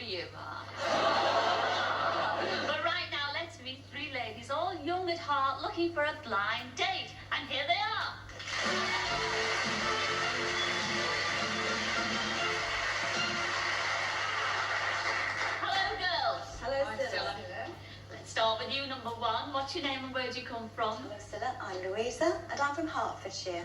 you are. But right now, let's meet three ladies, all young at heart, looking for a blind date. And here they are. Hello, girls. Hello, Cilla. Let's start with you, number one. What's your name and where do you come from? Hello, Cilla. I'm Louisa, and I'm from Hertfordshire.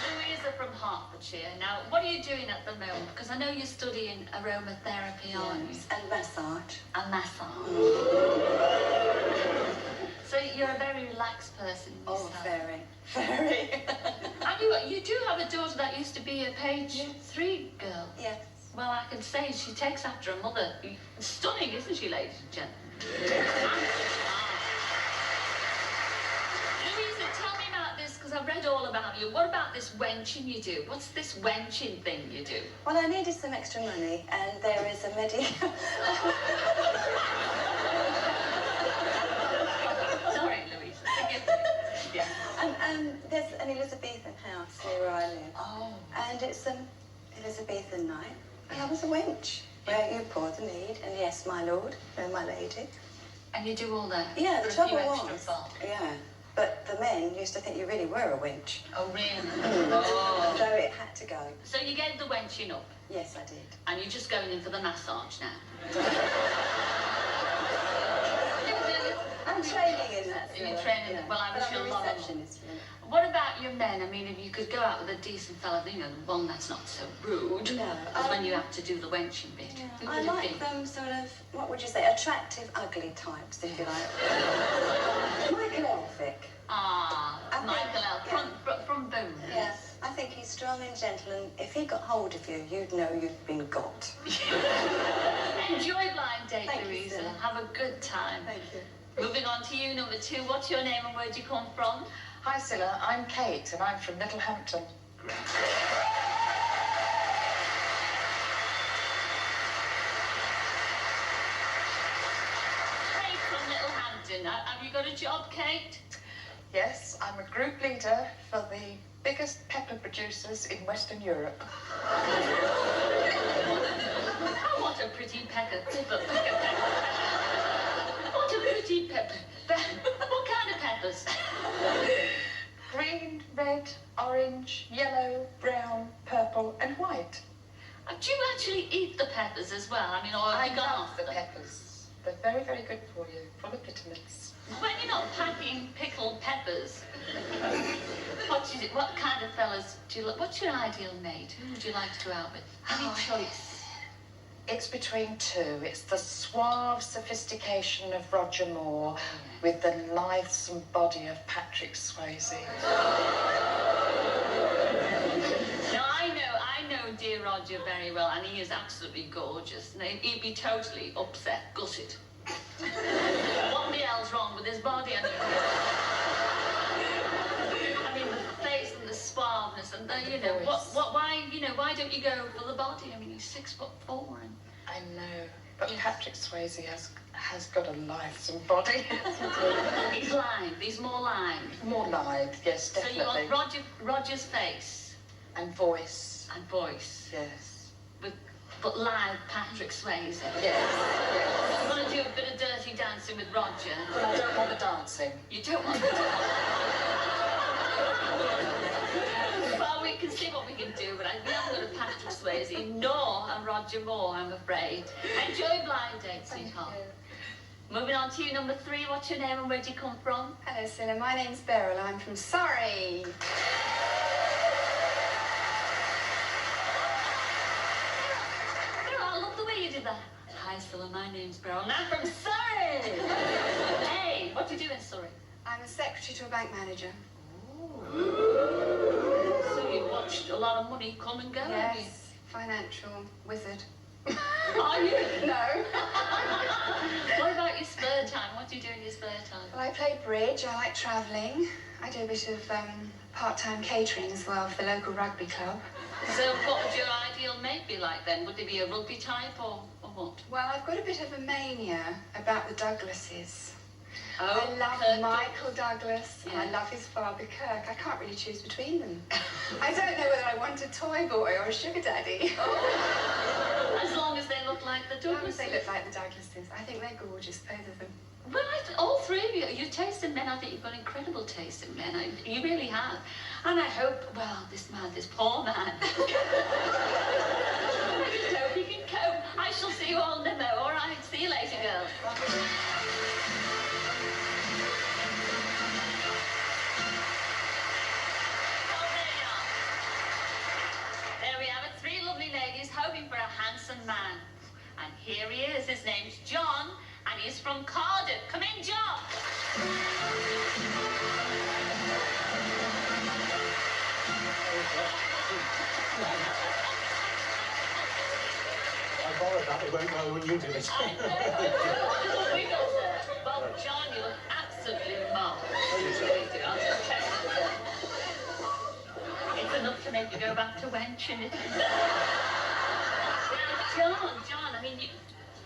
Louisa from Hertfordshire. Now, what are you doing at the moment? Because I know you're studying aromatherapy, aren't you? And massage. And massage. So you're a very relaxed person yourself. Oh, very. Very. And you do have a daughter that used to be a page 3 girl. Yes. Well, I can say she takes after her mother. Stunning, isn't she, ladies and gentlemen? Louisa, tell me about this, because I've read all about you. What about this wenching you do? What's this wenching thing you do? Well, I needed some extra money, and there is a Sorry, Louisa, forgive me. Yeah. And there's an Elizabethan house near where I live. Oh. And it's an Elizabethan night. And I was a wench. Where you pour the mead, and yes, my lord, and my lady. And you do all that? Yeah, the for a trouble few extra was. bob? Yeah. But the men used to think you really were a wench. Oh, really? Oh. So it had to go. So you gave the wenching up? Yes, I did. And you're just going in for the massage now? I'm training in that. You're training. Yeah. Well, I wish you a lot of luck. Receptionist, really. What about your men? I mean, if you could go out with a decent fella, you know, one that's not so rude. No. Because when you have to do the wenching bit. Yeah, Who I would it like be? them sort of, what would you say, attractive, ugly types, if you like. Michael Elphick. Ah, I think- Michael L. From Boone. Yeah, I think he's strong and gentle, and if he got hold of you, you'd know you'd been got. Enjoy Blind Date, Thank you, Louisa. Cilla. Have a good time. Thank you. Moving on to you, number 2. What's your name and where do you come from? Hi, Cilla. I'm Kate, and I'm from Littlehampton. Kate from Littlehampton. Have you got a job, Kate? Yes, I'm a group leader for the biggest pepper producers in Western Europe. Oh, what a pretty pepper. What a pretty pepper. What kind of peppers? Green, red, orange, yellow, brown, purple, and white. Do you actually eat the peppers as well? I mean, or have I you gone love off the them? peppers. They're very, very good for you, full of vitamins. When you're not packing pickled peppers, what kind of fellas do you look? What's your ideal mate? Who would you like to go out with? Any Oh, choice? It's between two. It's the suave sophistication of Roger Moore with the lithesome body of Patrick Swayze. No, I know dear Roger very well, and he is absolutely gorgeous. And he'd be totally upset, gutted. What the hell's wrong with his body? I mean, the face and the suaveness, and the, you know, why don't you go for the body? I mean, he's 6'4", and I know, but Patrick Swayze has got a lithesome body. he's live. He's more live. More live, yes, So definitely. you want Roger's face And voice, and voice, yes. but live Patrick Swayze. Yes. You want to do a bit of dirty dancing with Roger? But I don't want the dancing. You don't want to do Well, we can see what we can do, but we haven't got a Patrick Swayze nor a Roger Moore, I'm afraid. Enjoy Blind Date, sweetheart. Moving on to you, number 3. What's your name and where do you come from? Hello, Cilla. My name's Beryl. I'm from Surrey. Beryl, I love the way you did that. Hi, Cilla. My name's Beryl, and I'm from Surrey. Hey, what do you do in Surrey? I'm a secretary to a bank manager. So you've watched a lot of money come and go, have you? Yes, financial wizard. Are you? No. What about your spare time? What do you do in your spare time? Well, I play bridge. I like travelling. I do a bit of part-time catering as well for the local rugby club. So what would your ideal mate be like then? Would he be a rugby type or what? Well, I've got a bit of a mania about the Douglases. Oh, I love Kirk. Michael Douglas and I Yeah. love his father Kirk. I can't really choose between them. I don't know whether I want a toy boy or a sugar daddy. As long as they look like the As long as Douglases. they look like the Douglases. I think they're gorgeous, both of them. Well, all three of you, your taste in men, I think you've got incredible taste in men. You really have. And I hope, well, this poor man. I just hope he can cope. I shall see you all in limo. All right, see you later, girls. Oh, there you are. There we have it, three lovely ladies hoping for a handsome man. And here he is. His name's John, and he's from Cardiff. Come in, John. I borrowed that. It went well when you did it. I know. We got there. Well, John, you look absolutely marvellous. Really do. I'll just check it. It's enough to make you go back to wench, isn't it? Now, John, I mean,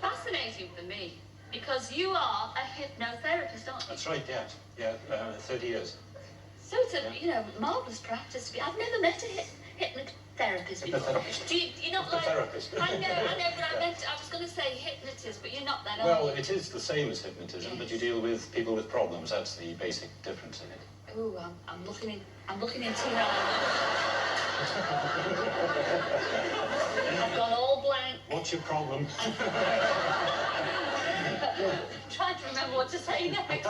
fascinating for me, because you are a hypnotherapist, aren't you? That's right, yeah. Yeah, 30 years. So it's a, marvellous practice to be. I've never met a hypnotherapist before. Hypnotherapist. Do you not like... Hypnotherapist. I know, but I was going to say hypnotist, but you're not that, are Well, you? it is the same as hypnotism, but you deal with people with problems. That's the basic difference in it. Ooh, I'm looking into your eyes. I've gone all blank. What's your problem? Trying to remember what to say next.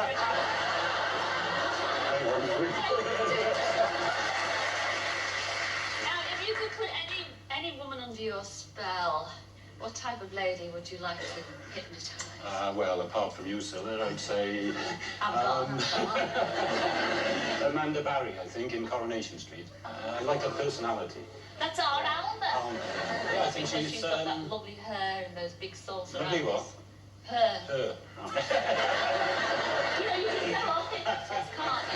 Now, if you could put any woman under your spell, what type of lady would you like to hypnotise? Well, apart from you, Cilla, I'd say... I'm gone. Amanda Barry, I think, in Coronation Street. I like her personality. That's our Alma. Yeah, I think Because she's... she's got that lovely hair and those big saucer Lovely eyes. what? Her. Her. You can go off hypnotist, can't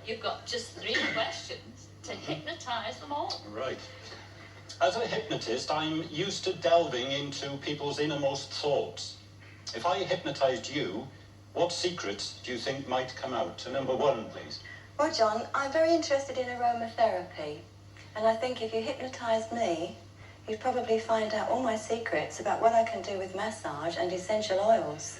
you? You've got just 3 questions to hypnotise them all. Right. As a hypnotist, I'm used to delving into people's innermost thoughts. If I hypnotised you, what secrets do you think might come out? So number 1, please. Well, John, I'm very interested in aromatherapy. And I think if you hypnotised me, you'd probably find out all my secrets about what I can do with massage and essential oils.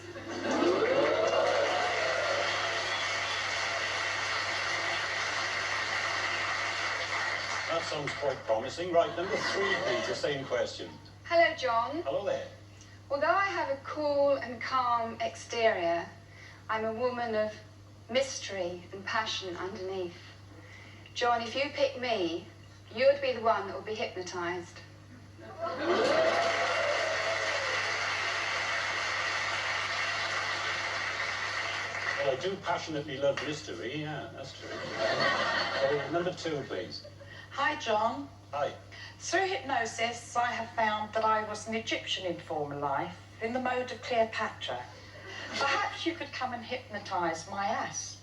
That sounds quite promising. Right, number 3, please, the same question. Hello, John. Hello there. Although I have a cool and calm exterior, I'm a woman of mystery and passion underneath. John, if you pick me, you'd be the one that would be hypnotised. Well, I do passionately love mystery. Yeah, that's true. So, number 2, please. Hi, John. Hi. Through hypnosis, I have found that I was an Egyptian in former life, in the mode of Cleopatra. Perhaps you could come and hypnotise my ass.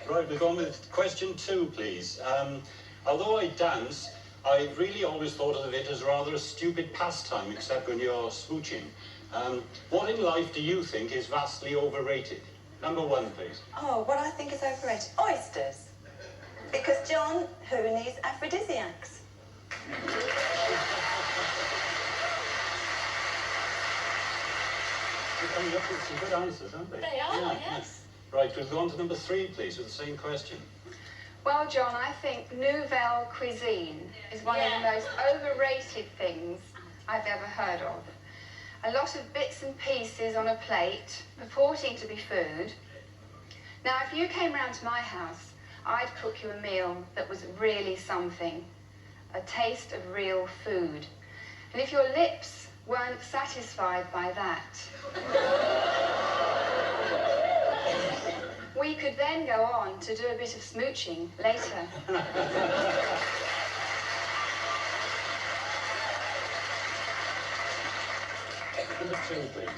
Right, we're going with question 2, please. Although I dance, I really always thought of it as rather a stupid pastime, except when you're smooching. What in life do you think is vastly overrated? Number 1, please. Oh, what I think is overrated? Oysters. Because, John, who needs aphrodisiacs? You're coming up with some good answers, aren't they? They are, yes. Right, we'll go on to number 3, please, with the same question. Well, John, I think nouvelle cuisine is one of the most overrated things I've ever heard of. A lot of bits and pieces on a plate, purporting to be food. Now, if you came round to my house, I'd cook you a meal that was really something. A taste of real food. And if your lips weren't satisfied by that, we could then go on to do a bit of smooching later. Number 2, please.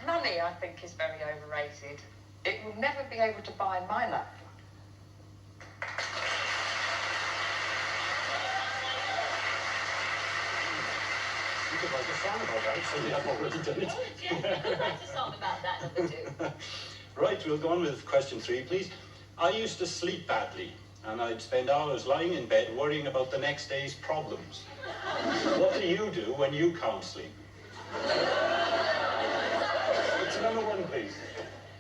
Money, I think, is very overrated. It will never be able to buy my love. could write a song about that, so I've already done it. Yeah, write a song about that, number 2. Right, we'll go on with question 3, please. I used to sleep badly, and I'd spend hours lying in bed worrying about the next day's problems. What do you do when you can't sleep? It's number 1, please.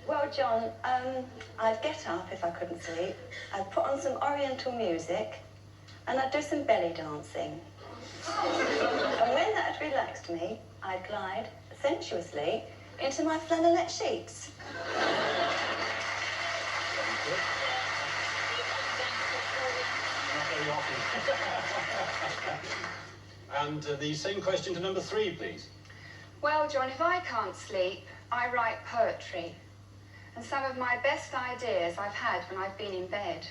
Well, John, I'd get up if I couldn't sleep. I'd put on some Oriental music, and I'd do some belly dancing. And when that had relaxed me, I'd glide sensuously into my flannelette sheets. Not very often. And the same question to number 3, please. Well, John, if I can't sleep, I write poetry. And some of my best ideas I've had when I've been in bed.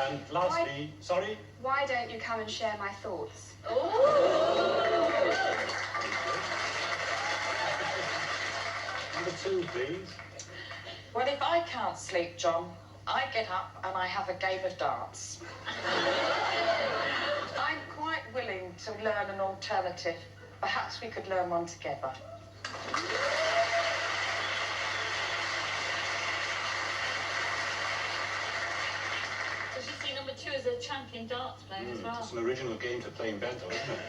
And lastly, sorry? Why don't you come and share my thoughts? Number 2, please. Well, if I can't sleep, John, I get up and I have a game of darts. I'm quite willing to learn an alternative. Perhaps we could learn one together. So you see number 2 is a champion darts player as well. It's an original game to play in bed, though, isn't it?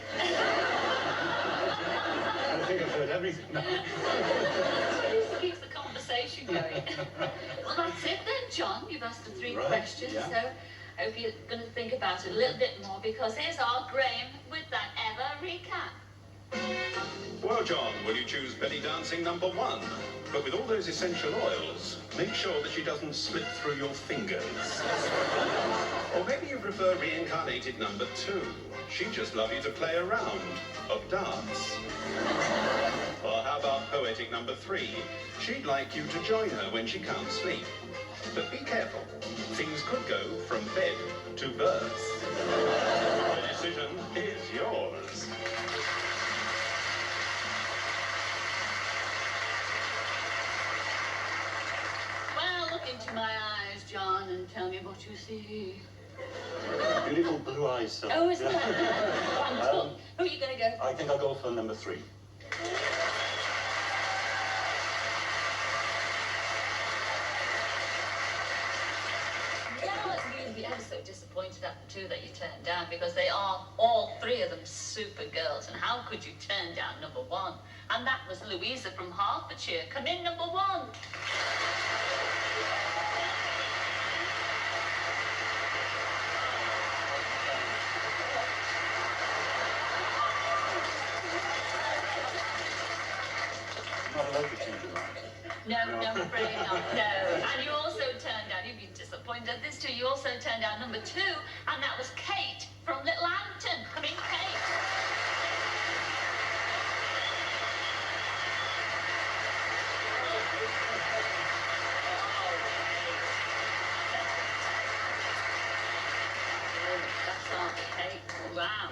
I think I've heard everything now. It keeps the conversation going. Well, that's it then, John. You've asked the 3 Right, questions, yeah. so I hope you're going to think about it a little bit more, because here's our Graham with that ever recap. Well, John, will you choose belly dancing number 1? But with all those essential oils, make sure that she doesn't slip through your fingers. Or maybe you prefer reincarnated number 2. She'd just love you to play a round of darts. Or how about poetic number 3? She'd like you to join her when she can't sleep. But be careful. Things could go from bed to birth. The decision is yours. Well, look into my eyes, John, and tell me what you see. Beautiful blue eyes, so. Oh, isn't that wonderful? Who are you going to go for? I think I'll go for number 3. Yeah, you'll be ever so disappointed at the 2 that you turned down, because they are, all 3 of them, super girls. And how could you turn down number 1? And that was Louisa from Hertfordshire. Come in, number 1. Not allowed to change your mind. No, I'm afraid not. No. And you also turned down, you've been disappointed at this 2, you also turned down number 2, and that was Kate from Little Hampton. Come in, Kate. That's our Kate. Wow.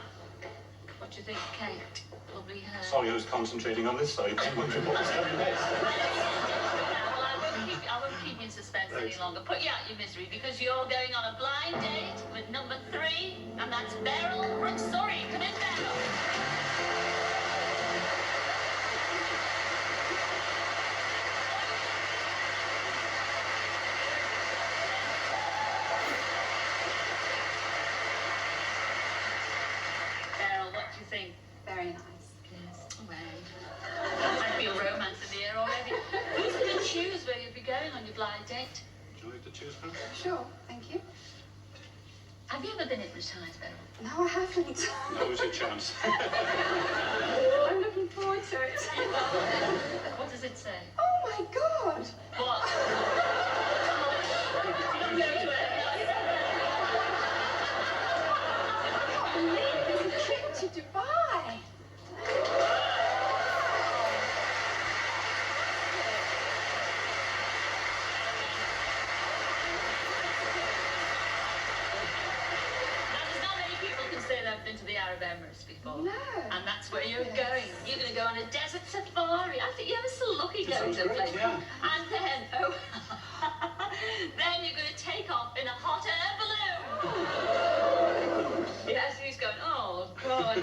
What do you think, Kate? Lovely hair. Sorry, I was concentrating on this side. I'm wondering what was coming next. Well, I won't keep you in suspense any longer. Put you out your misery, because you're going on a blind date with number 3, and that's Beryl from Surrey. Come in, Beryl. Beryl, what do you think? Very nice. I feel romance in the air already. Who's going to choose where you'll be going on your blind date? Would you like to choose her? Sure, thank you. Have you ever been hypnotised, Beryl? No, I haven't. Now's your chance. I'm looking forward to it. What does it say? Oh my God! What? You don't go to it. I can't believe there's a trip to Dubai. I've been to the Arab Emirates before. No. And that's where you're going. You're going to go on a desert safari. I think you're so lucky going to a place. Yeah. And then, then you're going to take off in a hot Oh,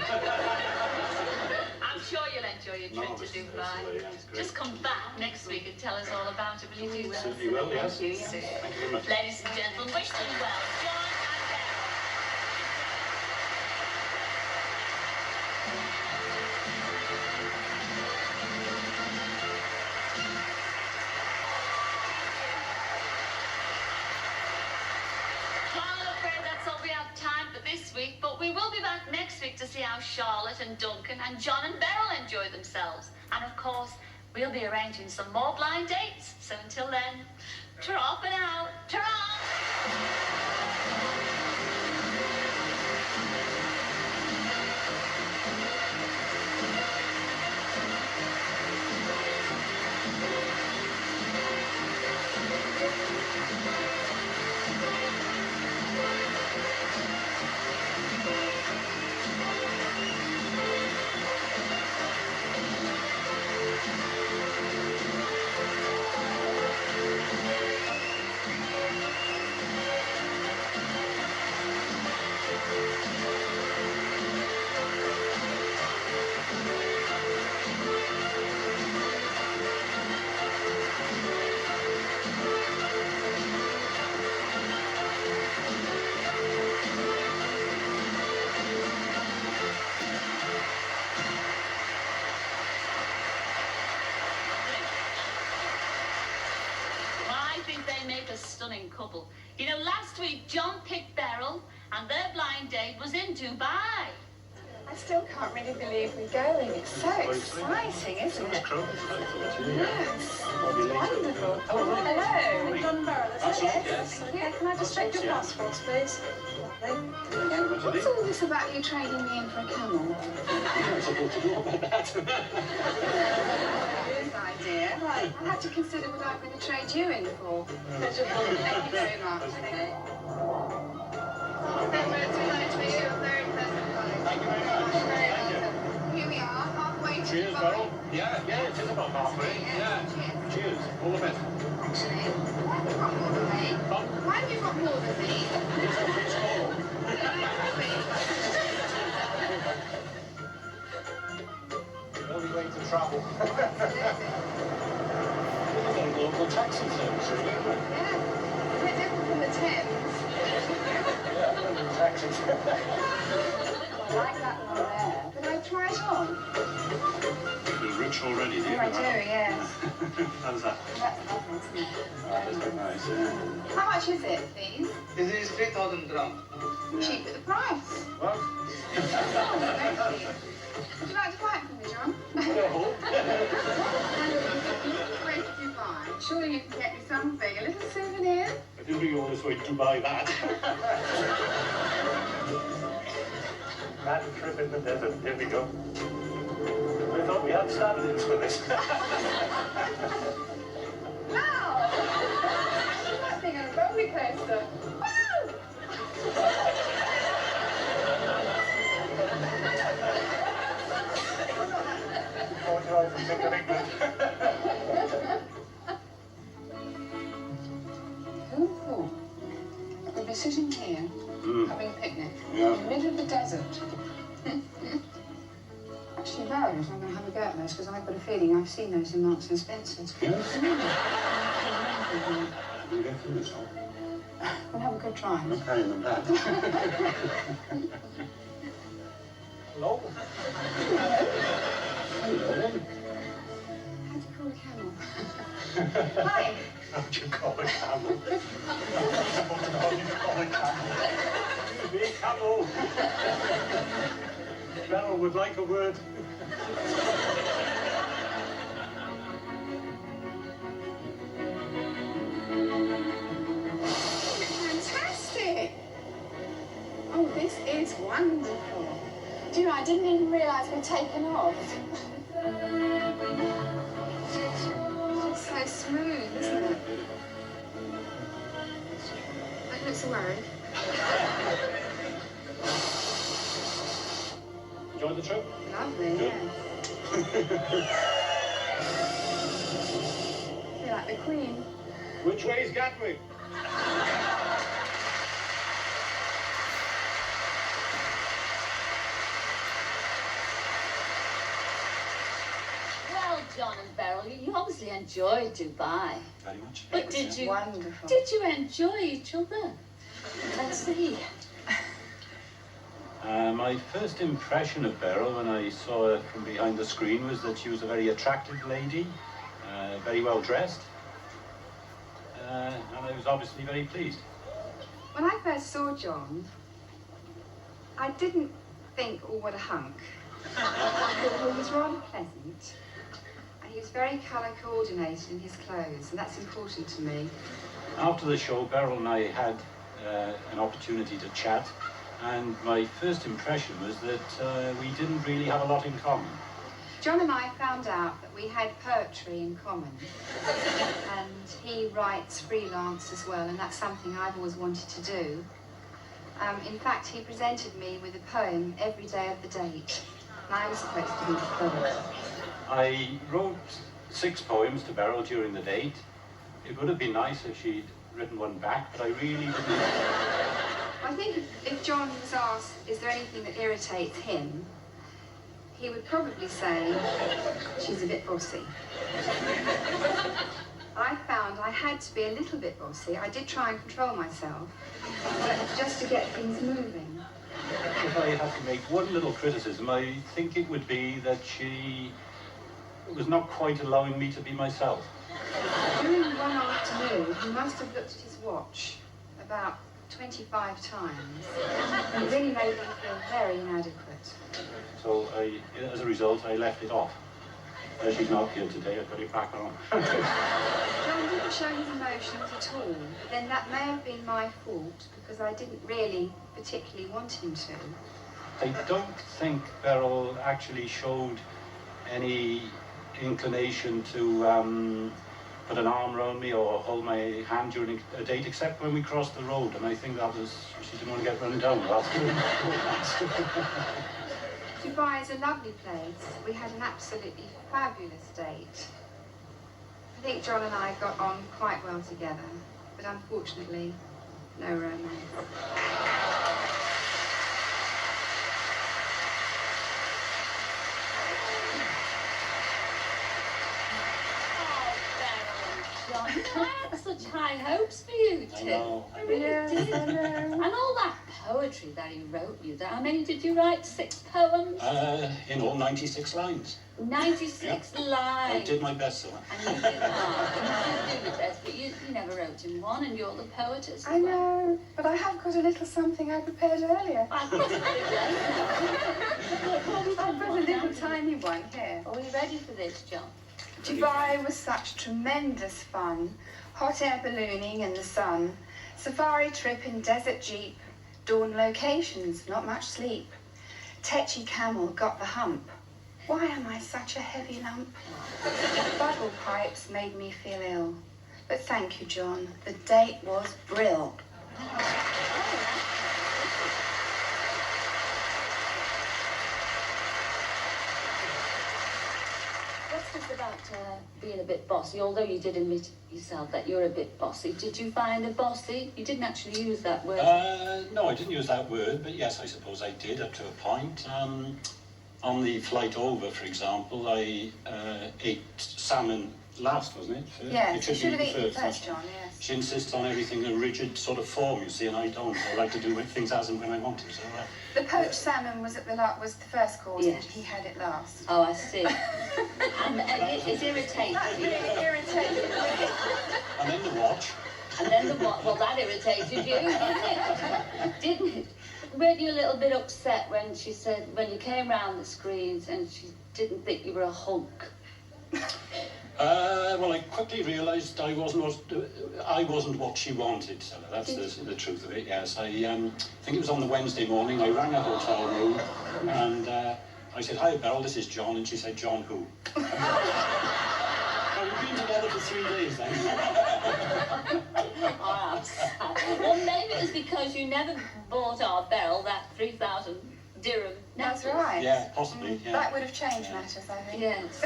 I'm sure you'll enjoy your trip to Dubai. Just come back next week and tell us all about it, will you do that? Certainly will, yes. Thank you. Thank you very much. Ladies and gentlemen, wish them well. John and Well, I'm afraid that's all we have time for this week, but we will be back next week to see how Charlotte and Duncan and John and Beryl enjoy themselves. And of course, we'll be arranging some more blind dates. So until then, ta-ra for now. Ta-ra! I think they make a stunning couple. You know, last week John picked Beryl and their blind date was in Dubai. I still can't really believe we're going. It's so exciting, isn't it? Yes. Wonderful. Oh, hello. John Beryl, is That's that right, it? yes. Yeah, can I just check your passports, please? What's all this about you trading me in for a camel? Good idea. Right, I'll have to consider what I'm going to trade you in for. Thank you very much. Thank you very much. Thank you. Here we are, halfway to Cheers, Dubai. Beryl. Yeah, it is about halfway. Yeah. Cheers. All the best. Actually, why have you got more than me? Why have you got more than me? Only way to travel. Local taxi service, isn't it? Yeah, a bit different from the Thames. Yeah, taxis. I like that one there. Can I try it on? You're rich already, do you? Oh, I do, yes. How's that? That's lovely, isn't it? That's very nice, yeah. How much is it, please? This is 3,000 grams. Cheap at the price. What? Thank you. Would you like to buy it from me, John? No. Where did you buy? Surely you can get me something, a little souvenir? I didn't bring you all this way to buy that. Mad trip in the desert. Here we go. I thought we had stand-ins for this. Wow! It's like being on a roller coaster. Woo! Who thought that we'd be sitting here having a picnic in the middle of the desert? Actually, those, I'm going to have a go at those because I've got a feeling I've seen those in Marks and Spencer's. Yes? We'll get through this all. We'll have a good try. I'm carrying them back. Hello? Hello. How do you call a camel? Hi. How'd you call a camel? How do you call a camel? Be a camel. Beryl would like a word. Fantastic. Oh, this is wonderful. Do you know, I didn't even realise we'd taken off. It's so smooth, isn't it? Don't look so worried. Enjoyed the trip? Lovely, Good. yeah. You're like the Queen. Which way's Gatwick? John and Beryl, you obviously enjoyed Dubai. Very much. But did you Wonderful. did you enjoy each other? Let's see. My first impression of Beryl when I saw her from behind the screen was that she was a very attractive lady, very well dressed, and I was obviously very pleased. When I first saw John, I didn't think, oh, what a hunk. I thought he was rather pleasant, and he was very colour coordinated in his clothes, and that's important to me. After the show, Beryl and I had an opportunity to chat, and my first impression was that we didn't really have a lot in common. John and I found out that we had poetry in common, and he writes freelance as well, and that's something I've always wanted to do. In fact, he presented me with a poem every day of the date, and I was supposed to be the poet. I wrote 6 poems to Beryl during the date. It would have been nice if she'd written one back, but I really didn't. I think if John was asked, is there anything that irritates him, he would probably say, she's a bit bossy. I found I had to be a little bit bossy. I did try and control myself, but just to get things moving. If I had to make one little criticism, I think it would be that she was not quite allowing me to be myself. During one afternoon, he must have looked at his watch about 25 times, and it really made me feel very inadequate. So as a result, I left it off. As she's not here today, I put it back on. John didn't show his emotions at all, but then that may have been my fault, because I didn't really particularly want him to. I don't think Beryl actually showed any inclination to put an arm around me or hold my hand during a date, except when we crossed the road, and I think that was, she didn't want to get run down. Dubai is a lovely place. We had an absolutely fabulous date. I think John and I got on quite well together, but unfortunately, no romance. I had such high hopes for you two. I know. I really did. And all that poetry that he wrote you. How many did you write? 6 poems? In all, 96 lines. 96 I lines. did my best, sir. And you did hard. You did do your best, but you never wrote him one, and you're the poetess. I know, but I have got a little something I prepared earlier. I thought it was late now. I've got a little tiny one here. Are we ready for this, John? Dubai was such tremendous fun. Hot air ballooning in the sun. Safari trip in desert jeep. Dawn locations, not much sleep. Tetchy camel got the hump. Why am I such a heavy lump? Bubble pipes made me feel ill. But thank you, John. The date was brill. What's this about being a bit bossy? Although you did admit yourself that you're a bit bossy. Did you find her bossy? You didn't actually use that word. No, I didn't use that word, but yes, I suppose I did up to a point. On the flight over, for example, I ate salmon last, wasn't it? Yes, you should have be eaten first, John, yes. She insists on everything in a rigid sort of form, you see, and I don't. I like to do things as and when I want to, so... The poached salmon was at was the first course, Yes. and he had it last. Oh, I see. And it's irritating. That really irritated me. And then the watch. And then the what? Well, that irritated you, didn't it? Didn't it? Weren't you a little bit upset when she said, when you came round the screens and she didn't think you were a hunk? Well, I quickly realised I wasn't what she wanted, so that's the truth of it, yes. I think it was on the Wednesday morning, I rang a hotel room, and I said, "Hi, Beryl, this is John," and she said, "John who?" Well, we've been together for 3 days then. Oh, I'm sad. Well, maybe it was because you never bought our Beryl that $3,000 Durham. That's Naples. right. Yeah, possibly, yeah. That would have changed matters, I think. Yes.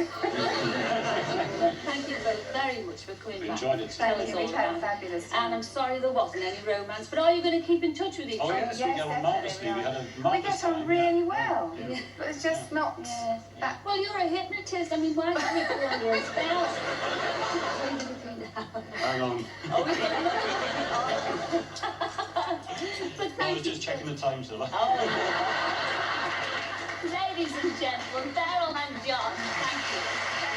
Thank you both very much for coming back. Enjoyed it. Tell Thank us you. all We've had a about it. fabulous And time. I'm sorry there wasn't any romance, but are you going to keep in touch with each Oh other? yes, we Yes, get on definitely, marvellously. we We are. had a We marvellous get on time. really well. Yeah. But it's just not Yes. that. Well, you're a hypnotist. I mean, why should we go under a spell? Hang on. Oh, yeah. But I thank was you. just checking the time, Cilla. Oh. Ladies and gentlemen, Beryl and John, thank you.